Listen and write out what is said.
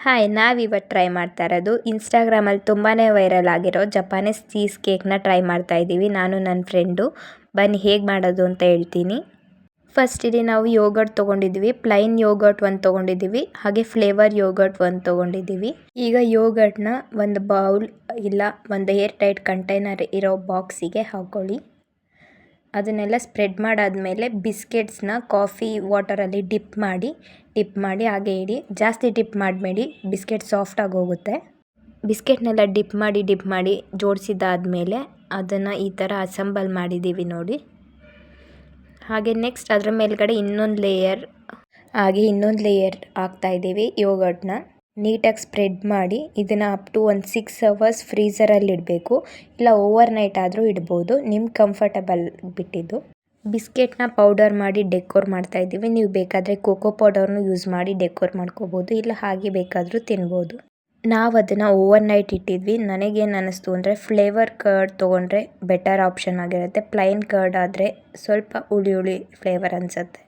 Hi, ನಾವಿವತ್ತು try ಮಾಡ್ತಾ ಇರೋದು ಇನ್ಸ್ಟಾಗ್ರಾಮಲ್ಲಿ ತುಂಬಾ ವೈರಲ್ ಆಗಿರೋ ಜಪಾನೀಸ್ ಚೀಸ್ ಕೇಕ್ನ ಟ್ರೈ ಮಾಡ್ತಾ ಇದ್ದೀವಿ ನಾನು ನನ್ನ ಫ್ರೆಂಡು. ಬನ್ನಿ ಹೇಗೆ ಮಾಡೋದು ಅಂತ ಹೇಳ್ತೀನಿ. ಫಸ್ಟ್ ಇಲ್ಲಿ ನಾವು ಯೋಗರ್ಟ್ ತೊಗೊಂಡಿದ್ದೀವಿ, ಪ್ಲೈನ್ ಯೋಗರ್ಟ್ ಒಂದು ತೊಗೊಂಡಿದ್ದೀವಿ, ಹಾಗೆ ಫ್ಲೇವರ್ ಯೋಗರ್ಟ್ ಒಂದು ತೊಗೊಂಡಿದ್ದೀವಿ. ಈಗ ಯೋಗರ್ಟ್ನ ಒಂದು ಬೌಲ್ ಇಲ್ಲ ಒಂದು ಏರ್ ಟೈಟ್ ಕಂಟೈನರ್ ಇರೋ ಬಾಕ್ಸಿಗೆ ಹಾಕ್ಕೊಳ್ಳಿ. ಅದನ್ನೆಲ್ಲ ಸ್ಪ್ರೆಡ್ ಮಾಡಾದಮೇಲೆ ಬಿಸ್ಕೆಟ್ಸ್ನ ಕಾಫಿ ವಾಟರಲ್ಲಿ ಡಿಪ್ ಮಾಡಿ ಹಾಗೆ ಇಡಿ. ಜಾಸ್ತಿ ಡಿಪ್ ಮಾಡಬೇಡಿ, ಬಿಸ್ಕೆಟ್ ಸಾಫ್ಟಾಗಿ ಹೋಗುತ್ತೆ. ಬಿಸ್ಕೆಟ್ನೆಲ್ಲ ಡಿಪ್ ಮಾಡಿ ಜೋಡಿಸಿದ್ದಾದಮೇಲೆ ಅದನ್ನು ಈ ಥರ ಅಸೆಂಬಲ್ ಮಾಡಿದ್ದೀವಿ ನೋಡಿ. ಹಾಗೆ ನೆಕ್ಸ್ಟ್ ಅದರ ಮೇಲ್ಗಡೆ ಇನ್ನೊಂದು ಲೇಯರ್ ಹಾಕ್ತಾಯಿದ್ದೀವಿ ಯೋಗರ್ಟ್ನ. ನೀಟಾಗಿ ಸ್ಪ್ರೆಡ್ ಮಾಡಿ ಇದನ್ನು ಅಪ್ ಟು ಒಂದು 6 hours ಫ್ರೀಝರಲ್ಲಿ ಇಡಬೇಕು, ಇಲ್ಲ ಓವರ್ ನೈಟ್ ಆದರೂ ಇಡ್ಬೋದು, ನಿಮ್ಗೆ ಕಂಫರ್ಟಬಲ್ ಬಿಟ್ಟಿದ್ದು. ಬಿಸ್ಕೆಟ್ನ ಪೌಡರ್ ಮಾಡಿ ಡೆಕೋರ್ ಮಾಡ್ತಾಯಿದ್ದೀವಿ. ನೀವು ಬೇಕಾದರೆ ಕೋಕೋ ಪೌಡರ್ನು ಯೂಸ್ ಮಾಡಿ ಡೆಕೋರ್ ಮಾಡ್ಕೋಬೋದು, ಇಲ್ಲ ಹಾಗೆ ಬೇಕಾದರೂ ತಿನ್ಬೋದು. ನಾವು ಅದನ್ನು ಓವರ್ ನೈಟ್ ಇಟ್ಟಿದ್ವಿ. ನನಗೇನು ಅನ್ನಿಸ್ತು ಅಂದರೆ ಫ್ಲೇವರ್ ಕರ್ಡ್ ತೊಗೊಂಡ್ರೆ ಬೆಟರ್ ಆಪ್ಷನ್ ಆಗಿರುತ್ತೆ. ಪ್ಲೈನ್ ಕರ್ಡ್ ಆದರೆ ಸ್ವಲ್ಪ ಹುಳಿ ಫ್ಲೇವರ್ ಅನಿಸುತ್ತೆ.